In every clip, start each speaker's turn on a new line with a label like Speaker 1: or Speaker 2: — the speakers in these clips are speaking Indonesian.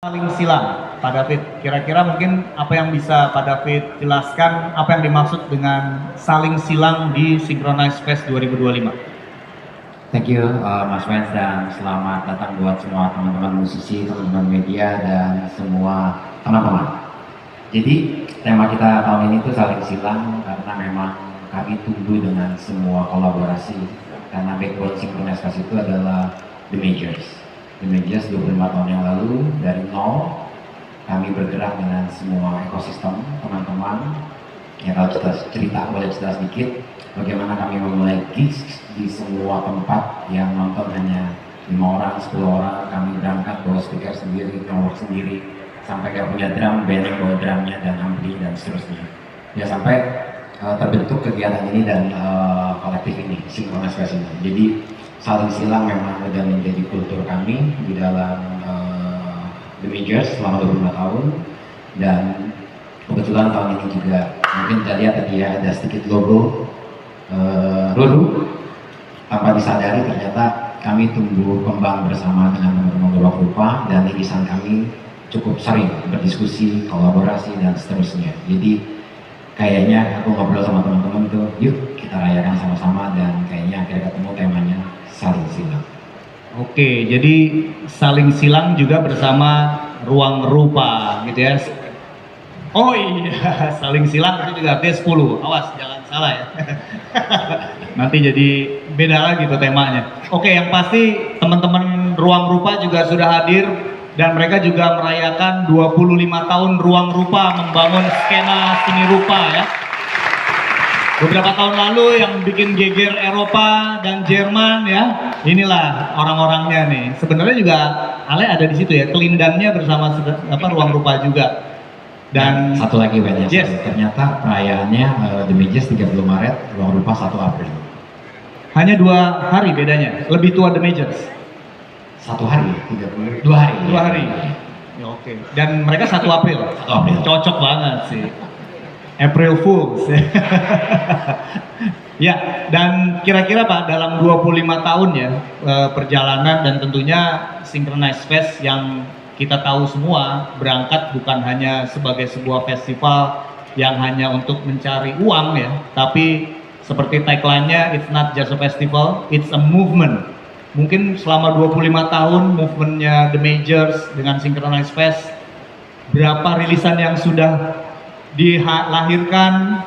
Speaker 1: Saling silang, Pak David. Kira-kira mungkin apa yang bisa Pak David jelaskan apa yang dimaksud dengan saling silang di Synchronize Fest 2025?
Speaker 2: Thank you Mas Wens, dan selamat datang buat semua teman-teman musisi, teman-teman media, dan semua teman-teman. Jadi tema kita tahun ini tuh saling silang karena memang kami tumbuh dengan semua kolaborasi, karena backbone Synchronize Fest itu adalah The Majors. The Majors 25 tahun yang lalu, dari nol kami bergerak dengan semua ekosistem teman-teman. Ya, kalau cerita boleh cerita sedikit bagaimana kami memulai gigs di semua tempat yang nonton hanya 5 orang, 10 orang. Kami berangkat bawa speaker sendiri, nomor sendiri, sampai gak punya drum, band yang bawa drumnya dan ampli dan seterusnya. Ya sampai terbentuk kegiatan ini dan kolektif ini, Synchronize Fest ini. Jadi saling silang memang sudah menjadi kultur kami di dalam The Majors selama 25 tahun. Dan kebetulan tahun ini juga mungkin kita lihat tadi ya, ada sedikit logo Ruru. Tanpa disadari ternyata kami tumbuh kembang bersama dengan teman-teman Ruang Rupa, dan irisan kami cukup sering berdiskusi, kolaborasi dan seterusnya. Jadi kayaknya aku ngobrol sama teman-teman tuh, yuk kita rayakan sama-sama, dan kayaknya akhirnya ketemu temanya saling silang.
Speaker 1: Oke, jadi saling silang juga bersama Ruang Rupa gitu ya. Oh iya, saling silang itu juga artinya 10. Awas, jangan salah ya. Nanti jadi beda lagi tuh temanya. Oke, yang pasti teman-teman Ruang Rupa juga sudah hadir, dan mereka juga merayakan 25 tahun Ruang Rupa membangun skena seni rupa ya. Beberapa tahun lalu yang bikin geger Eropa dan Jerman ya. Inilah orang-orangnya nih. Sebenarnya juga Ale ada di situ ya, kelindannya bersama Ruang Rupa juga. Dan
Speaker 2: satu lagi Ben,
Speaker 1: yes.
Speaker 2: Ternyata perayaannya The Majors 30 Maret, Ruang Rupa 1 April.
Speaker 1: Hanya 2 hari bedanya, lebih tua The Majors.
Speaker 2: 1 hari, 2 hari.
Speaker 1: 2 hari. Ya, oke. Dan mereka 1 April.
Speaker 2: 1 April.
Speaker 1: Cocok banget sih. April Fools. Ya, dan kira-kira Pak, dalam 25 tahun ya perjalanan, dan tentunya Synchronize Fest yang kita tahu semua berangkat bukan hanya sebagai sebuah festival yang hanya untuk mencari uang ya, tapi seperti tagline-nya, it's not just a festival, it's a movement. Mungkin selama 25 tahun movementnya The Majors dengan Synchronize Fest, berapa rilisan yang sudah dilahirkan,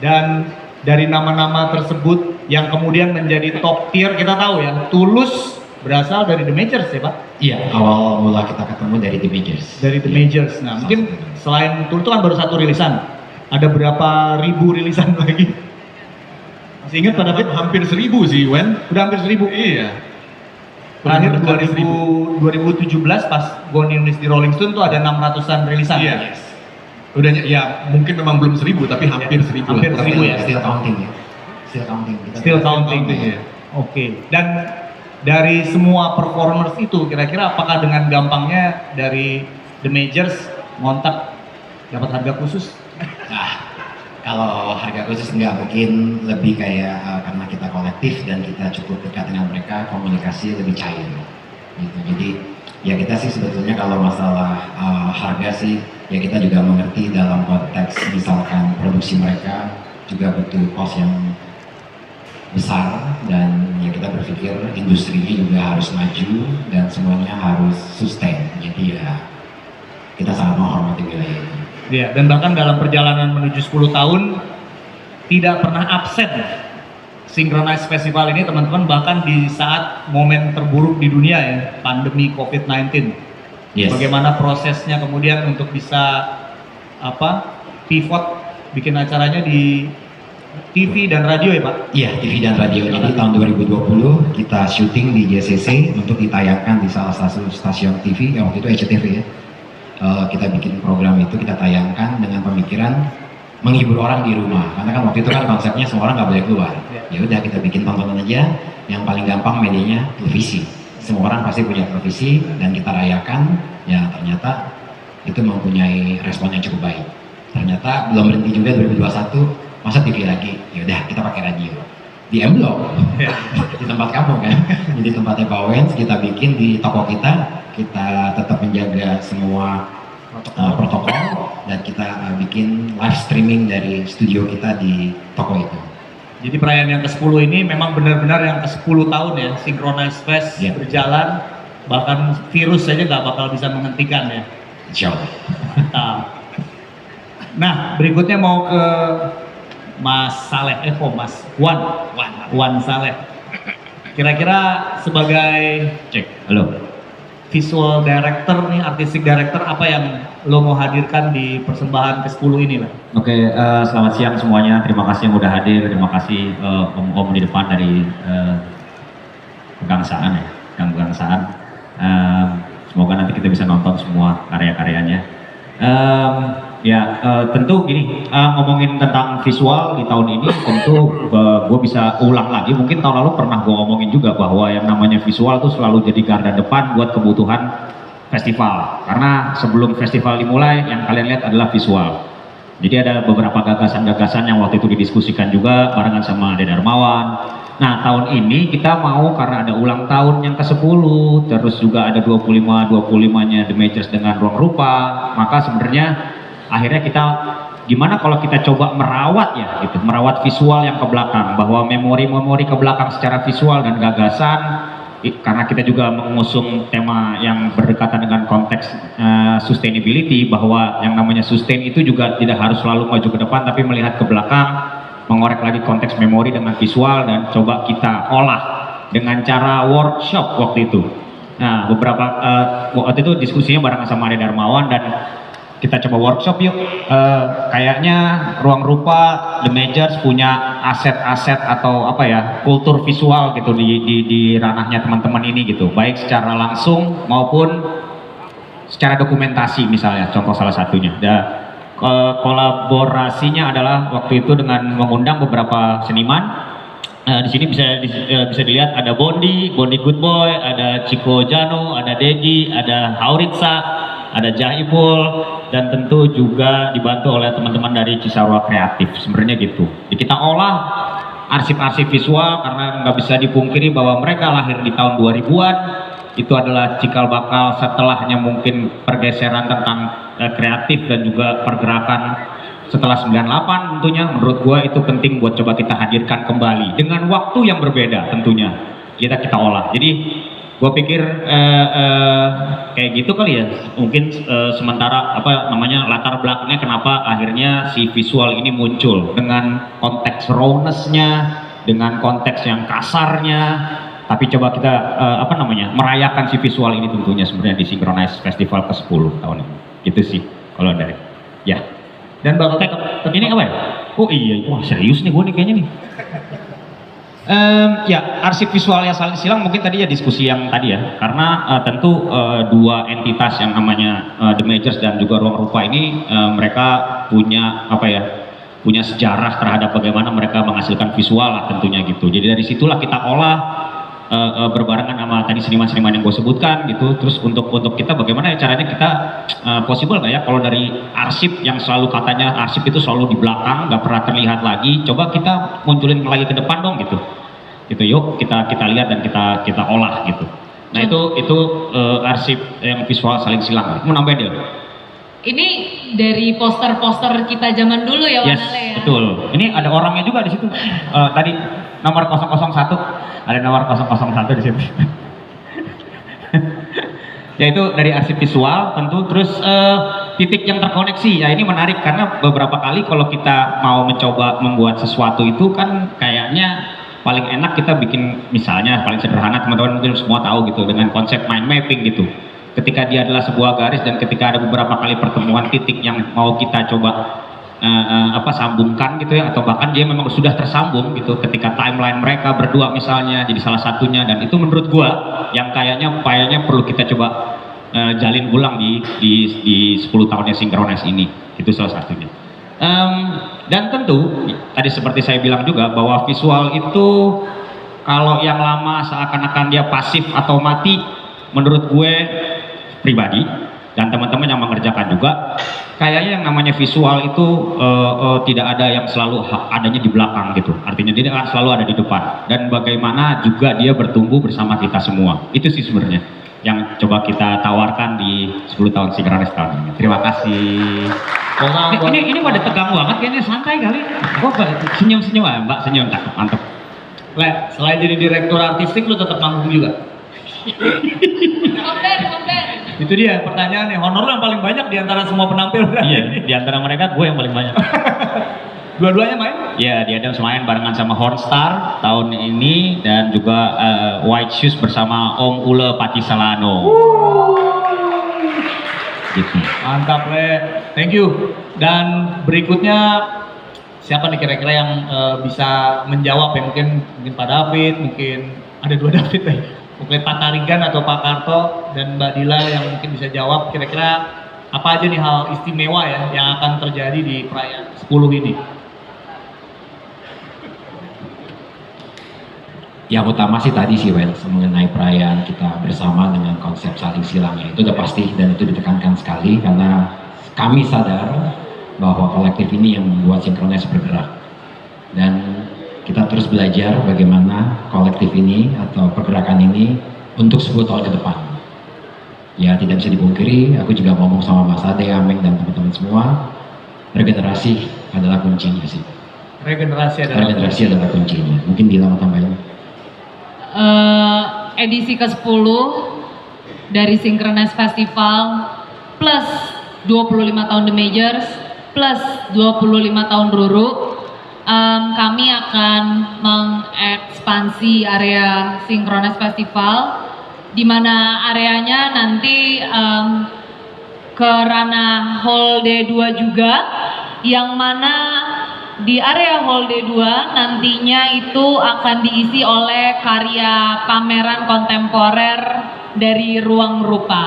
Speaker 1: dan dari nama-nama tersebut yang kemudian menjadi top tier. Kita tahu ya, Tulus berasal dari The Majors ya Pak?
Speaker 2: Iya, awal mula kita ketemu dari The Majors.
Speaker 1: Dari The Majors. Nah mungkin selain Tulus itu kan baru 1 rilisan, ada berapa ribu rilisan lagi? Masih ingat Pak David?
Speaker 3: Hampir 1000 sih Wen.
Speaker 1: Udah hampir 1000?
Speaker 3: Iya.
Speaker 1: Terakhir 2017 pas gue nulis di Rolling Stone tuh ada 600-an rilisan.
Speaker 3: Iya. Yes. Udah ya, mungkin memang belum 1000 tapi hampir 1000
Speaker 1: hampir
Speaker 3: lah.
Speaker 1: 1000 ya.
Speaker 2: Still counting ya.
Speaker 1: Still counting ya. Oke. Dan dari semua performers itu kira-kira apakah dengan gampangnya dari The Majors ngontak dapat harga khusus?
Speaker 2: Nah, kalau harga khusus enggak, mungkin lebih kayak karena kita kolektif dan kita cukup dekat dengan mereka, komunikasi lebih cair gitu. Jadi ya kita sih sebetulnya kalau masalah harga sih ya kita juga mengerti dalam konteks misalkan produksi mereka juga butuh cost yang besar, dan ya kita berpikir industrinya juga harus maju dan semuanya harus sustain. Jadi ya kita sangat menghormati wilayah itu.
Speaker 1: Ya, dan bahkan dalam perjalanan menuju 10 tahun tidak pernah absen Synchronize Festival ini teman-teman, bahkan di saat momen terburuk di dunia ya, pandemi COVID-19.
Speaker 2: Yes.
Speaker 1: Bagaimana prosesnya kemudian untuk bisa pivot bikin acaranya di TV dan radio ya Pak?
Speaker 2: Iya, TV dan radio. Jadi tahun 2020 kita syuting di JCC untuk ditayangkan di salah satu stasiun TV, yang waktu itu SCTV ya. Kita bikin program itu, kita tayangkan dengan pemikiran menghibur orang di rumah, karena kan waktu itu kan konsepnya semua orang nggak boleh keluar. Ya udah, kita bikin tontonan aja, yang paling gampang medianya televisi. Semua orang pasti punya televisi, dan kita rayakan. Ya ternyata itu mempunyai respon yang cukup baik. Ternyata belum berhenti juga 2021, masa TV lagi, ya udah kita pakai radio. di M Block di tempat kamu kan. Jadi tempatnya Pak Wens kita bikin di toko kita tetap menjaga semua protokol dan kita bikin live streaming dari studio kita di toko itu.
Speaker 1: Jadi perayaan yang ke-10 ini memang benar-benar yang ke-10 tahun ya, Synchronize Fest berjalan, bahkan virus saja nggak bakal bisa menghentikan ya.
Speaker 2: Insya Allah.
Speaker 1: Nah, berikutnya mau ke Mas Saleh, Mas Wan Saleh. Kira-kira sebagai
Speaker 4: Halo.
Speaker 1: visual director nih, artistic director, apa yang lo mau hadirkan di persembahan ke-10 ini lah?
Speaker 4: Oke, selamat siang semuanya. Terima kasih yang udah hadir. Terima kasih om-om di depan dari Kebangsaan ya, Kebangsaan. Semoga nanti kita bisa nonton semua karya-karyanya. Tentu gini, ngomongin tentang visual di tahun ini, tentu gue bisa ulang lagi. Mungkin tahun lalu pernah gue ngomongin juga bahwa yang namanya visual tuh selalu jadi garda depan buat kebutuhan festival. Karena sebelum festival dimulai, yang kalian lihat adalah visual. Jadi ada beberapa gagasan-gagasan yang waktu itu didiskusikan juga barengan sama Dede Darmawan. Nah, tahun ini kita mau karena ada ulang tahun yang ke-10, terus juga ada 25-25-nya The Majors dengan Ruang Rupa, maka sebenarnya akhirnya kita gimana kalau kita coba merawat ya gitu, merawat visual yang ke belakang, bahwa memori-memori ke belakang secara visual dan gagasan, karena kita juga mengusung tema yang berdekatan dengan konteks sustainability, bahwa yang namanya sustain itu juga tidak harus selalu maju ke depan tapi melihat ke belakang, mengorek lagi konteks memori dengan visual dan coba kita olah dengan cara workshop waktu itu. Nah, beberapa waktu itu diskusinya bareng sama Dede Darmawan dan kita coba workshop yuk. Kayaknya Ruang Rupa, The Majors punya aset-aset atau apa ya, kultur visual gitu di ranahnya teman-teman ini gitu, baik secara langsung maupun secara dokumentasi misalnya, contoh salah satunya. Kolaborasinya adalah waktu itu dengan mengundang beberapa seniman. Di sini bisa dilihat ada Bondi Good Boy, ada Chico Jano, ada Dedi, ada Hauritsa, ada Jaipul, dan tentu juga dibantu oleh teman-teman dari Cisarua Kreatif. Sebenarnya gitu. Jadi kita olah arsip-arsip visual karena nggak bisa dipungkiri bahwa mereka lahir di tahun 2000-an. Itu adalah cikal bakal setelahnya mungkin pergeseran tentang kreatif dan juga pergerakan setelah 98 tentunya. Menurut gua itu penting buat coba kita hadirkan kembali dengan waktu yang berbeda tentunya kita olah. Jadi gua pikir kayak gitu kali ya, mungkin sementara apa namanya latar belakangnya kenapa akhirnya si visual ini muncul dengan konteks rawness-nya, dengan konteks yang kasarnya, tapi coba kita merayakan si visual ini tentunya sebenarnya di Synchronize Festival ke-10 tahun ini. Gitu sih kalau dari ya. Dan bakal ini apa ya? Oh iya, wah serius nih gue nih kayaknya nih. Ya, arsip visualnya Saling Silang mungkin tadi ya diskusi yang tadi ya, karena tentu dua entitas yang namanya The Majors dan juga Ruang Rupa ini mereka punya punya sejarah terhadap bagaimana mereka menghasilkan visual lah tentunya gitu. Jadi dari situlah kita olah berbarengan sama tadi seniman-seniman yang gue sebutkan gitu. Terus untuk kita bagaimana ya caranya kita possible nggak ya kalau dari arsip yang selalu katanya arsip itu selalu di belakang nggak pernah terlihat lagi, coba kita munculin lagi ke depan dong gitu yuk kita lihat dan kita olah gitu. Nah itu arsip yang visual Saling Silang. Mau nambahin dia?
Speaker 5: Ini dari poster-poster kita zaman dulu ya,
Speaker 4: yes,
Speaker 5: Wanale ya?
Speaker 4: Betul. Ini ada orangnya juga di situ. Tadi nomor 001, ada nomor 001 di situ. Yaitu dari arsip visual tentu, terus titik yang terkoneksi. Ya ini menarik karena beberapa kali kalau kita mau mencoba membuat sesuatu itu kan kayaknya paling enak kita bikin, misalnya paling sederhana teman-teman mungkin semua tahu gitu, dengan konsep mind mapping gitu. Ketika dia adalah sebuah garis dan ketika ada beberapa kali pertemuan titik yang mau kita coba sambungkan gitu ya, atau bahkan dia memang sudah tersambung gitu ketika timeline mereka berdua misalnya jadi salah satunya, dan itu menurut gua yang kayaknya perlu kita coba jalin ulang di 10 tahunnya Synchronize ini. Itu salah satunya. Dan tentu tadi seperti saya bilang juga bahwa visual itu kalau yang lama seakan-akan dia pasif atau mati, menurut gue pribadi dan teman-teman yang mengerjakan juga, kayaknya yang namanya visual itu tidak ada yang selalu adanya di belakang gitu. Artinya dia akan selalu ada di depan. Dan bagaimana juga dia bertumbuh bersama kita semua. Itu sih sebenarnya yang coba kita tawarkan di 10 tahun Synchronize tahun ini. Terima kasih. Ini pada tegang banget kayaknya, santai kali. Oh, senyum-senyum Mbak, senyum, cakep, mantep.
Speaker 1: Le, selain jadi direktur artistik, lu tetap manggung juga?
Speaker 5: Kompen.
Speaker 1: Itu dia pertanyaannya, honor lu yang paling banyak di antara semua penampil.
Speaker 4: Iya, di antara mereka gue yang paling banyak.
Speaker 1: Dua-duanya main?
Speaker 4: Ya, di Adams main barengan sama Hornstar tahun ini dan juga White Shoes bersama Om Ule Patisalano. Gitu.
Speaker 1: Mantap, Le. Thank you. Dan berikutnya siapa nih kira-kira yang bisa menjawab ya? Mungkin Pak David, mungkin ada 2 David nih. Mungkin Pak Tarigan atau Pak Karto dan Mbak Dila yang mungkin bisa jawab kira-kira apa aja nih hal istimewa ya yang akan terjadi di perayaan 10 ini.
Speaker 2: Yang utama sih tadi sih Wels, mengenai perayaan kita bersama dengan konsep saling silangnya itu udah pasti dan itu ditekankan sekali karena kami sadar bahwa kolektif ini yang membuat Synchronize bergerak dan kita terus belajar bagaimana kolektif ini atau pergerakan ini untuk 10 tahun ke depan. Ya tidak bisa dipungkiri, aku juga ngomong sama Mas Ade, Ameng dan teman-teman semua, regenerasi adalah kuncinya sih.
Speaker 1: Regenerasi
Speaker 2: adalah kuncinya. Mungkin Dila mau tambahin.
Speaker 5: Edisi ke-10 dari Synchronize Festival plus 25 tahun The Majors plus 25 tahun Ruru, kami akan mengekspansi area Synchronize Festival di mana areanya nanti ke ranah Hall D2 juga, yang mana di area Hall D2 nantinya itu akan diisi oleh karya pameran kontemporer dari Ruang Rupa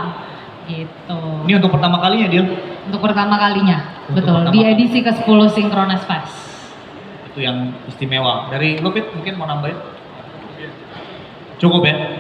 Speaker 5: gitu.
Speaker 1: Ini untuk pertama kalinya, Dil?
Speaker 5: Untuk pertama kalinya,
Speaker 1: Untuk
Speaker 5: betul,
Speaker 1: pertama
Speaker 5: di
Speaker 1: kali.
Speaker 5: edisi ke-10 Synchronize Fest.
Speaker 1: Itu yang istimewa. Dari lu, Pit, mungkin mau nambahin? Cukup ya?